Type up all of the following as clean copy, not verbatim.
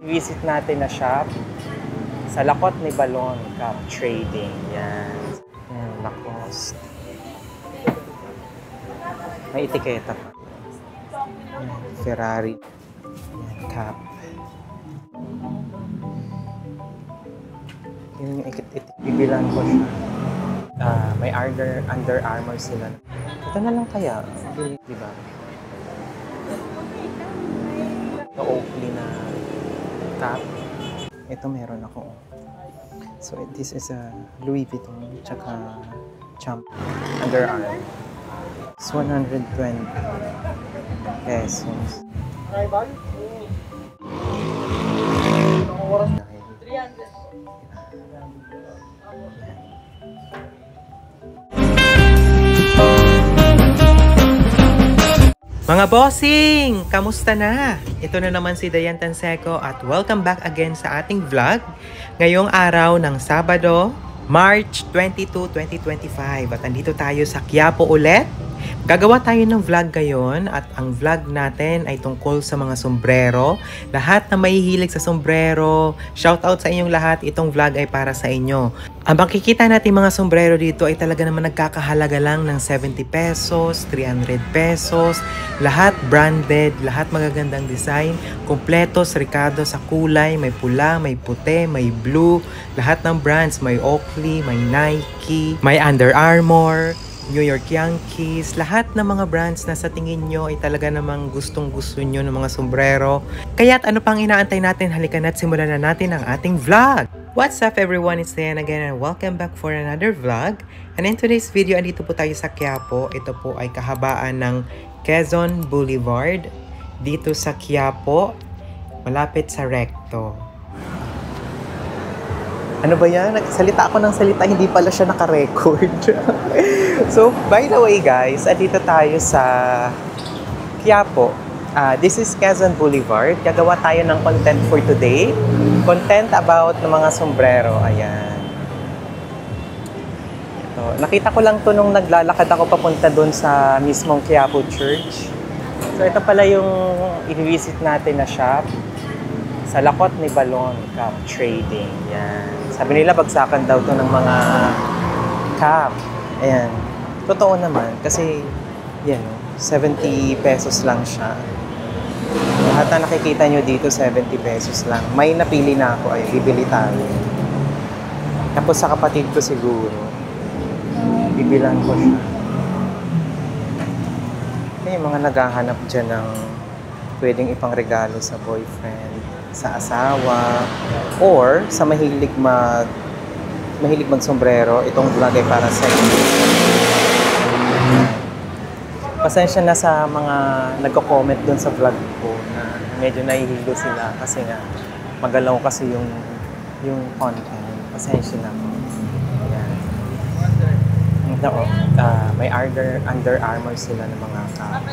Visit natin na shop sa Lakot ni Balon Cup Trading. Yan. Yan, Lacoste. May etiketa pa. Yan, Ferrari. Yan, Cap. Yun yung bibilan ko siya. May Under Armour sila. Ito na lang kaya. Diba? Ito Oakley na cap. Ito meron ako. So this is a Louis Vuitton tsaka Champ Under Armour. It's 120 pesos. Mga bossing! Kamusta na? Ito na naman si Dayan Tanseco at welcome back again sa ating vlog. Ngayong araw ng Sabado, March 22, 2025. At andito tayo sa Quiapo ulit. Gagawa tayo ng vlog ngayon at ang vlog natin ay tungkol sa mga sombrero. Lahat na mahihilig sa sombrero, shoutout sa inyong lahat, itong vlog ay para sa inyo. Ang makikita natin mga sombrero dito ay talaga naman nagkakahalaga lang ng 70 pesos, 300 pesos. Lahat branded, lahat magagandang design. Kompletos, ricado sa kulay, may pula, may puti, may blue. Lahat ng brands, may Oakley, may Nike, may Under Armour, New York Yankees, lahat ng mga brands na sa tingin nyo ay talaga namang gustong-gusto nyo ng mga sombrero. Kaya't ano pang inaantay natin? Halika na't simulan na natin ang ating vlog! What's up everyone? It's Dayan again and welcome back for another vlog. And in today's video, andito po tayo sa Quiapo. Ito po ay kahabaan ng Quezon Boulevard. Dito sa Quiapo, malapit sa Recto. Ano ba yan? Nagsalita ako ng salita, hindi pala siya naka-record. So, by the way guys, andito tayo sa Quiapo. This is Quezon Boulevard. Gagawa tayo ng content for today. Content about ng mga sombrero. Ayan. Ito. Nakita ko lang to nung naglalakad ako papunta doon sa mismong Quiapo Church. So, ito pala yung i-visit natin na shop sa Lakot ni Balon Cup Trading. Yan. Sabi nila bagsakan daw to ng mga cap. Ayan. Totoo naman kasi yan, 70 pesos lang siya. Lahat na nakikita nyo dito 70 pesos lang. May napili na ako ay bibili tayo. Tapos sa kapatid ko siguro bibilan ko siya. May mga naghahanap dyan ng pwedeng ipangregalo sa boyfriend, sa asawa, or sa mahilig mag-sombrero. Itong vlog ay para sa inyo. Pasensya na sa mga nagko-comment doon sa vlog ko na medyo nahihilo sila kasi nga magalaw kasi yung content. Pasensya na po. Ayan. May Under Armour sila ng mga cap.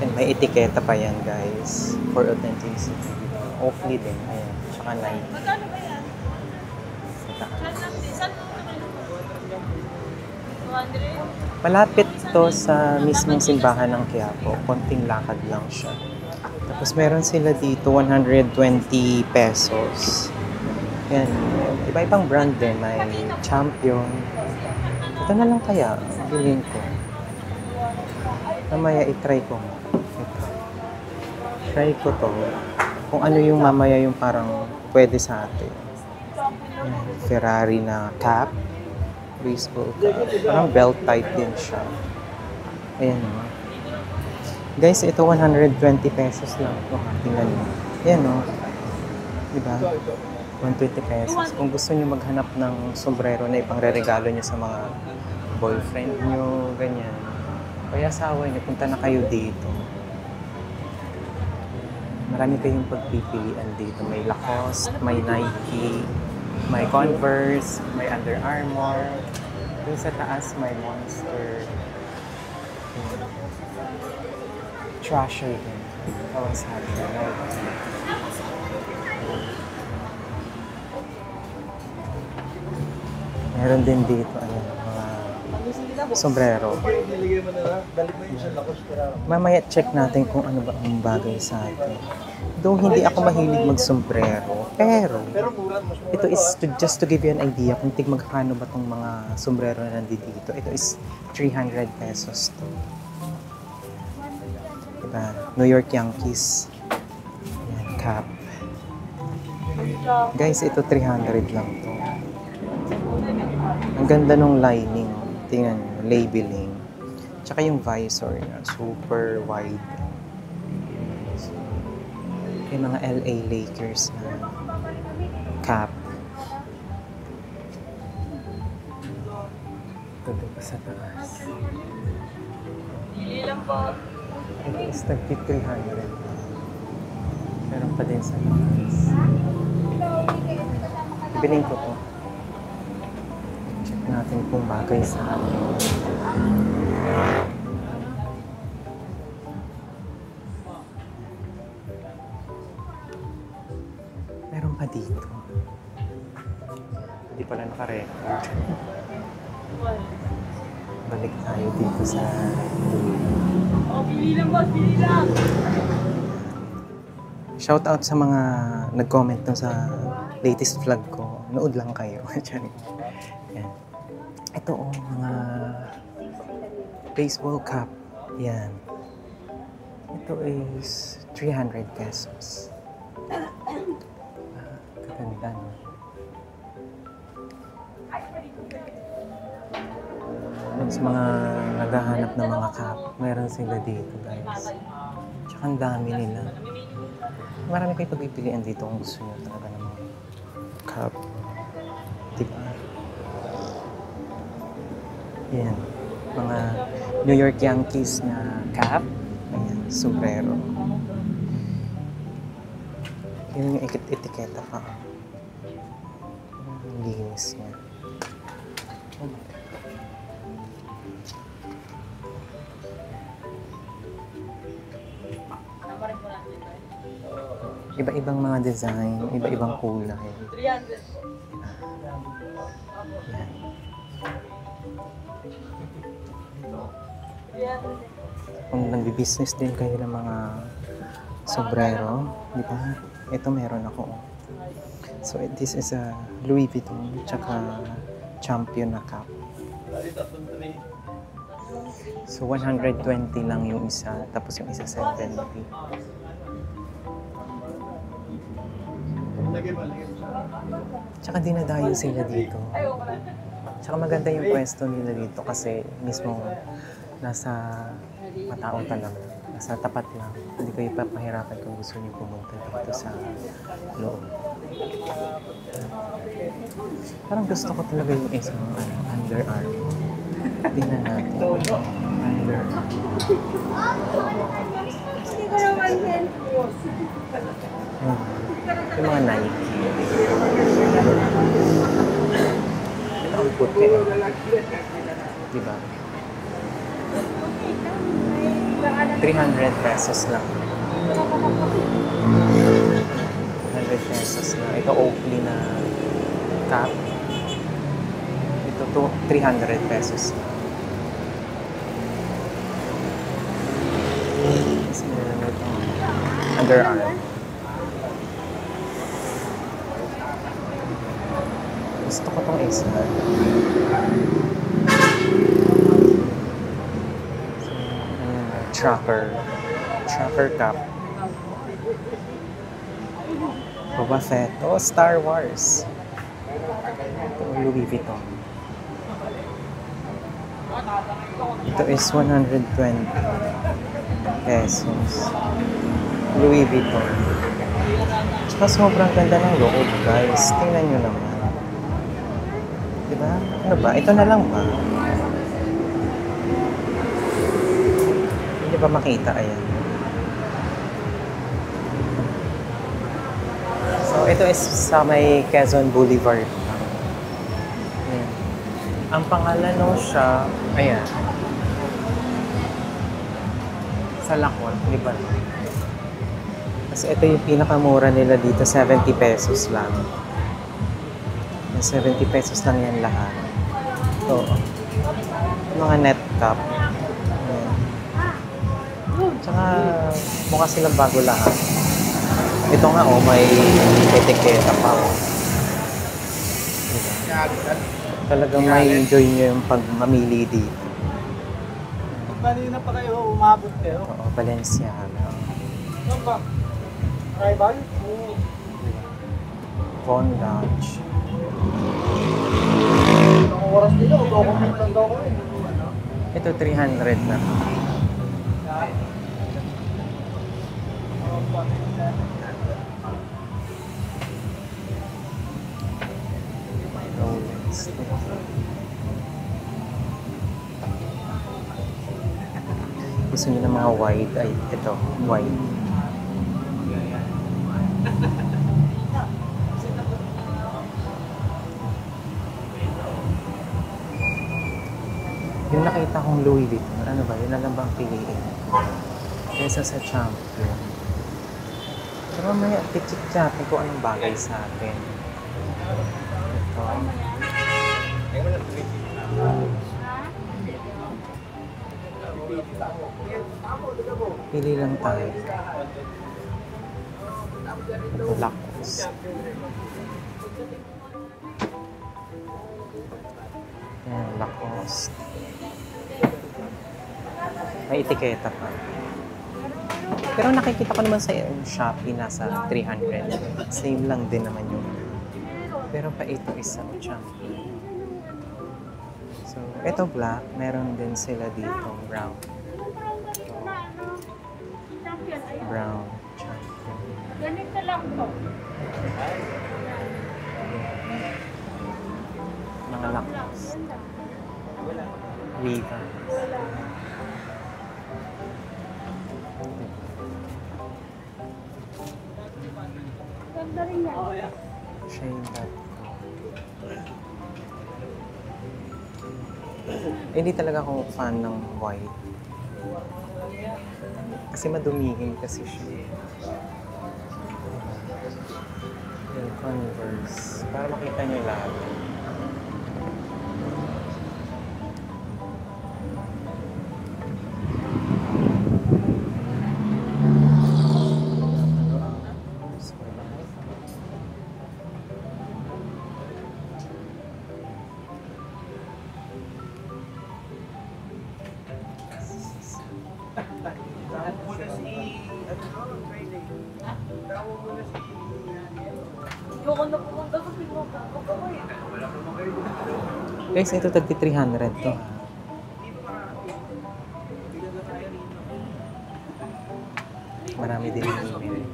And may etiketa pa yan guys for authenticity. Oakley din. Ayan. Tsaka Nike. Magkano ba yan? 200? Malapit to sa mismong simbahan ng Quiapo. Konting lakad lang siya. Tapos meron sila dito 120 pesos. Yan. Iba-ibang brand din. May Champion. Ito na lang kaya. Bilhin ko. Mamaya i-try ko. Try ko to. Kung ano yung mamaya yung parang pwede sa atin. Ferrari na cap. Baseball cap. Parang belt type din siya. Ayan o. Guys, ito 120 pesos lang. Tingnan nyo. Ayan o. Diba? 120 pesos. Kung gusto nyo maghanap ng sombrero na ipangre-regalo nyo sa mga boyfriend nyo, ganyan. Kaya asawa nyo, punta na kayo dito. Marami kayong pagpipilian dito. May Lacoste, may Nike, may Converse, may Under Armour. Doon sa taas may Monster. Trasher din. Kawasaki. Meron din dito mga sombrero. Mamaya check natin kung ano ba ang bagay sa atin. Though hindi ako mahilig mag-sombrero, pero ito is just to give you an idea kung magkano ba tong mga sombrero na nandito. Ito is 300 pesos to. Diba? New York Yankees. Ayan, cap. Guys, ito 300 lang to. Ang ganda nung lining. Tingnan nyo, labeling. Tsaka yung visor niya, super wide. Yung mga LA Lakers na cap. Ito pa sa taas. Pili lang po. Ito is tagpit 300. Meron pa din sa taas. Bibiling ko to. Check natin kung bagay sa akin. Meron pa dito. Hindi pala naka-record. Balik tayo dito sa... Oh, pili lang boss, pili lang. Shout out sa mga nag-comment dun sa latest vlog ko. Nood lang kayo. Yan. Ito mga baseball cap. Yan. Ito is 300 pesos. Ganda, no? Sa mga naghahanap ng mga cap, meron sila dito, guys. Tsaka ang dami nila. Marami kayo pagpipilian dito kung gusto nyo talaga ng mga cap. Diba? Yan. Mga New York Yankees na cap. Ayan, sombrero. Yun yung etiketa pa. Ang linis niya. Iba-ibang mga design, iba-ibang kulay. 300 po. Yan. 300. Kung nagbi-business din kayo ng mga sombrero, di ba? Ito meron ako. So this is a Louis Vuitton tsaka Champion na cap. So 120 lang yung isa, tapos yung isa 70. Tsaka dinadayo sila dito. Tsaka maganda yung pwesto nila dito kasi mismo nasa matao talaga. Nasa tapat lang. Hindi kayo papahirapan kung gusto niyo pumunta dito sa loob. Parang gusto ko talaga yung isang Under Armour. Tingnan natin. Under Armour. Yung mga Nike. Ito ang puti. Diba? 300 pesos lang. 300 pesos na. Ito Oakley na cap. Ito 300 pesos na. Under Armour. Gusto ko itong isa. Tracker cap. Boba Fett. Oh, Star Wars. Ito, Louis Vuitton. Ito is 120 pesos. Louis Vuitton. Tsaka sobrang ganda ng loob, guys. Tingnan nyo naman. Diba? Ano ba? Ito na lang ba? Hindi ba makita? Ayan. So, ito is sa may Quezon Boulevard. Ayan. Ang pangalan nung shop, ayan. Sa Lakon, di ba? Kasi ito yung pinakamura nila dito, 70 pesos lang. 70 pesos lang yan lahat. Ito, mga net cap. Ayan. Tsaka mukha silang bago lahat. Ito nga oh, may etiketa pa oh. Diba? Talagang may enjoy nyo yung pagmamili dito. Kanina pa kayo, umabot kayo. Oo, Balenciaga. Ano ba? Rival? Oo. Von Dutch. Ang oras nila, document lang daw ko eh. Ito 300 na. Rolex. Gusto niyo ng mga white? Ay, ito, white. Yung nakita kong Louis Vuitton, ano ba? Yun na lang bang piliin? Kesa sa Champion. Pero mamaya, tichik natin kung anong bagay sa atin. Ito. Pili lang tayo. Ito, Lacoste. Ayan, Lacoste. May etiketa pa. Pero nakikita ko naman sa Shopee nasa 300. Same lang din naman yung. Pero pa ito isa Champion. So, ito black. Meron din sila dito brown. Brown Champion. Ganito lang to. Mga Lacoste. Weaver. Ganda rin yan. Shane.com. Hindi talaga ako fan ng white. Kasi madumihin kasi siya. Yung Converse. Para makita niyo lahat. Ayoko na pumunta sa pinupunta ko eh. Guys, ito tagti 300 to. Marami din yung bumili.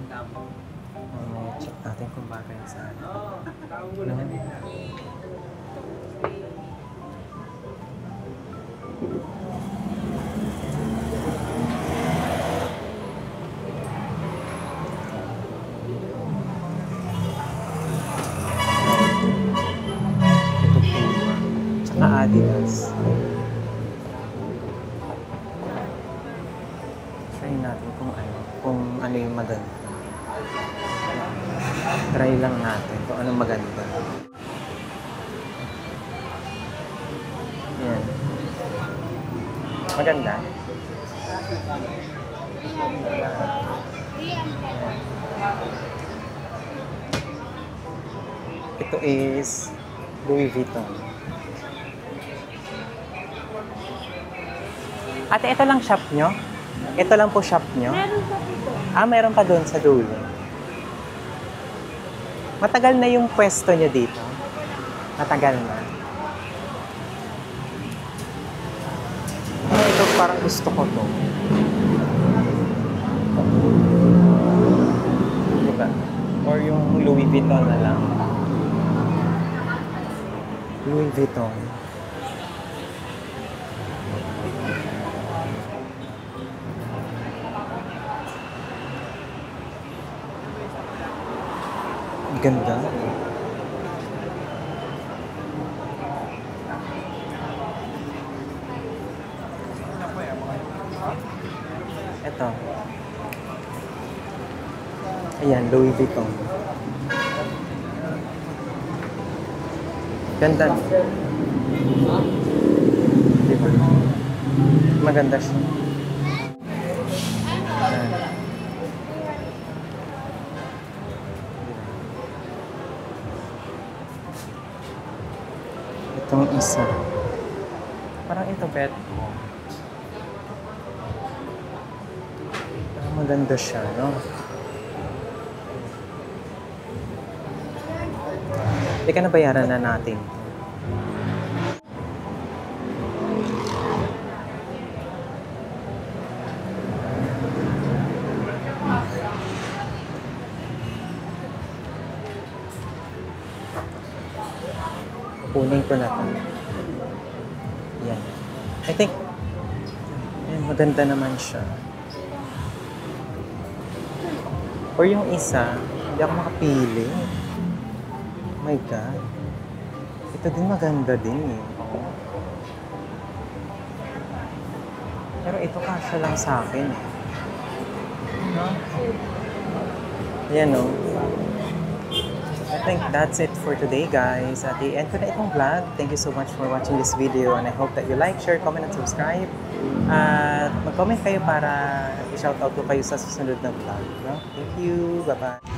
Check natin kung bagay sa atin. No? Adidas. Try natin kung ano yung maganda. Try lang natin kung anong maganda. Yan. Maganda. Ito is Louis Vuitton. Ate, ito lang shop nyo? Ito lang po shop nyo? Meron pa dito. Meron pa doon sa dulo. Matagal na yung pwesto nyo dito? Matagal na. Ito parang gusto ko to. Diba? Or yung Louis Vuitton na lang. Louis Vuitton. Ganda. Ito. Ayan, Louis Vuitton. Ganda. Diba? Maganda siya. Ayan. Itong isa. Parang ito, bet. Parang maganda siya, no? Teka, nabayaran na natin. Kunin ko na ito. Yan. I think, yan, maganda naman siya. Or yung isa, hindi ako makapili. Oh my God. Ito din maganda din eh. Pero ito kasya lang sa akin eh. No? Yan o. I think that's it for today, guys. At the end ko na itong vlog. Thank you so much for watching this video and I hope that you like, share, comment, and subscribe. At mag-comment kayo para i-shoutout ko kayo sa susunod na vlog. No? Thank you. Bye-bye.